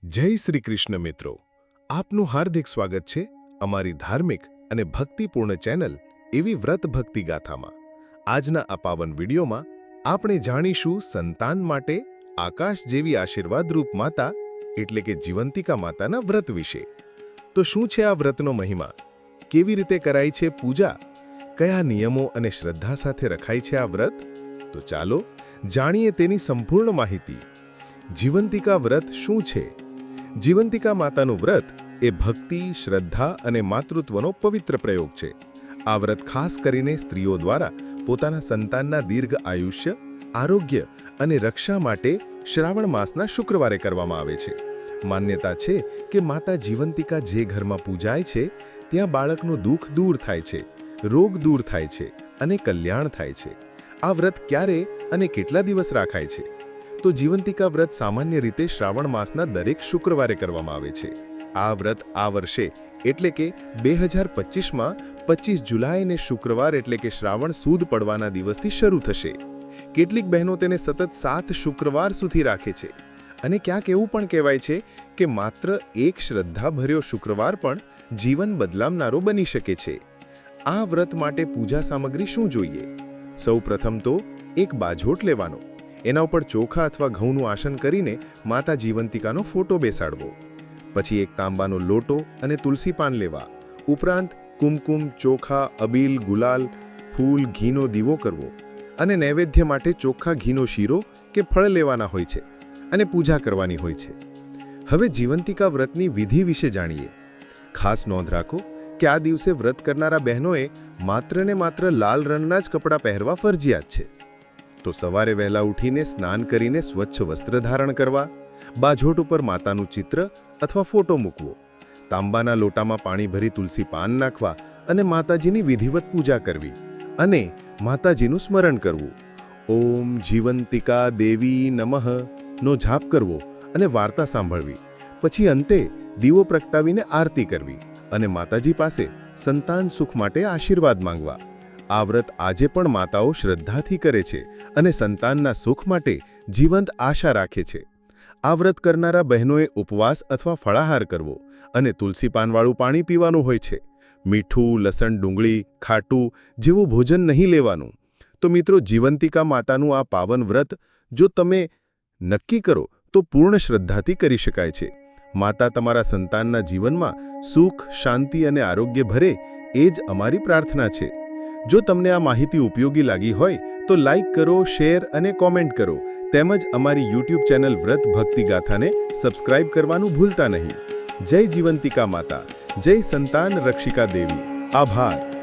જય શ્રી કૃષ્ણ મિત્રો, આપનું હાર્દિક સ્વાગત છે અમારી ધાર્મિક અને ભક્તિપૂર્ણ ચેનલ એવી વ્રત ભક્તિ ગાથામાં। આજના આ પાવન વિડીયોમાં આપણે જાણીશું સંતાન માટે આકાશ જેવી આશીર્વાદરૂપ માતા એટલે કે જીવંતિકા માતાના વ્રત વિશે। તો શું છે આ વ્રતનો મહિમા, કેવી રીતે કરાય છે પૂજા, કયા નિયમો અને શ્રદ્ધા સાથે રખાય છે આ વ્રત? તો ચાલો જાણીએ તેની સંપૂર્ણ માહિતી। જીવંતિકા વ્રત શું છે? જીવંતિકા માતાનું વ્રત એ ભક્તિ, શ્રદ્ધા અને માતૃત્વનો પવિત્ર પ્રયોગ છે। આ વ્રત ખાસ કરીને સ્ત્રીઓ દ્વારા પોતાના સંતાનના દીર્ઘ આયુષ્ય, આરોગ્ય અને રક્ષા માટે શ્રાવણ માસના શુક્રવારે કરવામાં આવે છે। માન્યતા છે કે માતા જીવંતિકા જે ઘરમાં પૂજાય છે ત્યાં બાળકનું દુઃખ દૂર થાય છે, રોગ દૂર થાય છે અને કલ્યાણ થાય છે। આ વ્રત ક્યારે અને કેટલા દિવસ રાખાય છે? તો જીવંતિકા વ્રત સામાન્ય રીતે શ્રાવણ માસના દરેક શુક્રવારે કરવામાં આવે છે। આ વ્રત આ વર્ષે એટલે કે 2025માં 25 જુલાઈને શુક્રવાર એટલે કે શ્રાવણ સુદ પડવાના દિવસથી શરૂ થશે। કેટલીક બહેનો તેને સતત 7 શુક્રવાર સુધી રાખે છે અને ક્યાંક એવું પણ કહેવાય છે કે માત્ર એક શ્રદ્ધાભર્યો શુક્રવાર પણ જીવન બદલાવનારો બની શકે છે। આ વ્રત માટે પૂજા સામગ્રી શું જોઈએ? સૌપ્રથમ તો એક બાજોટ લેવાનો, એના ઉપર ચોખા અથવા ઘઉંનું આસન કરીને માતા જીવંતિકાનો ફોટો બેસાડવો। પછી એક તાંબાનો લોટો અને તુલસી પાન લેવા, ઉપરાંત કુમકુમ, ચોખા, અબીલ, ગુલાલ, ફૂલ, ઘીનો દીવો કરવો અને નૈવેદ્ય માટે ચોખ્ખા ઘીનો શીરો કે ફળ લેવાના હોય છે અને પૂજા કરવાની હોય છે। હવે જીવંતિકા વ્રતની વિધિ વિશે જાણીએ। ખાસ નોંધ રાખો કે આ દિવસે વ્રત કરનારા બહેનોએ માત્ર ને માત્ર લાલ રંગના જ કપડાં પહેરવા ફરજિયાત છે। તો સવારે વહેલા ઉઠીને સ્નાન કરીને સ્વચ્છ વસ્ત્ર ધારણ કરવા, બાજોટ ઉપર માતાનું ચિત્ર અથવા ફોટો મૂકવો, તાંબાના લોટામાં પાણી ભરી તુલસી પાન નાખવા અને માતાજીની વિધિવત પૂજા કરવી અને માતાજીનું સ્મરણ કરવું। ઓમ જીવંતિકા દેવી નમઃ નો જાપ કરવો અને વાર્તા સાંભળવી। પછી અંતે દીવો પ્રગટાવીને આરતી કરવી અને માતાજી પાસે સંતાન સુખ માટે આશીર્વાદ માંગવા। આ વ્રત આજે પણ માતાઓ શ્રદ્ધાથી કરે છે અને સંતાનના સુખ માટે જીવંત આશા રાખે છે। આ વ્રત કરનારા બહેનોએ ઉપવાસ અથવા ફળાહાર કરવો અને તુલસી પાનવાળું પાણી પીવાનું હોય છે। મીઠું, લસણ, ડુંગળી, ખાટું જેવું ભોજન નહીં લેવાનું। તો મિત્રો, જીવંતિકા માતાનું આ પાવન વ્રત જો તમે નક્કી કરો તો પૂર્ણ શ્રદ્ધાથી કરી શકાય છે। માતા તમારા સંતાનના જીવનમાં સુખ, શાંતિ અને આરોગ્ય ભરે એ જ અમારી પ્રાર્થના છે। જો તમને આ માહિતી ઉપયોગી લાગી હોય તો લાઈક કરો, શેર અને કોમેન્ટ કરો, તેમજ અમારી YouTube ચેનલ વ્રત ભક્તિ ગાથાને સબસ્ક્રાઇબ કરવાનું ભૂલતા નહીં। જય જીવંતિકા માતા, જય સંતાન રક્ષિકા દેવી। આભાર।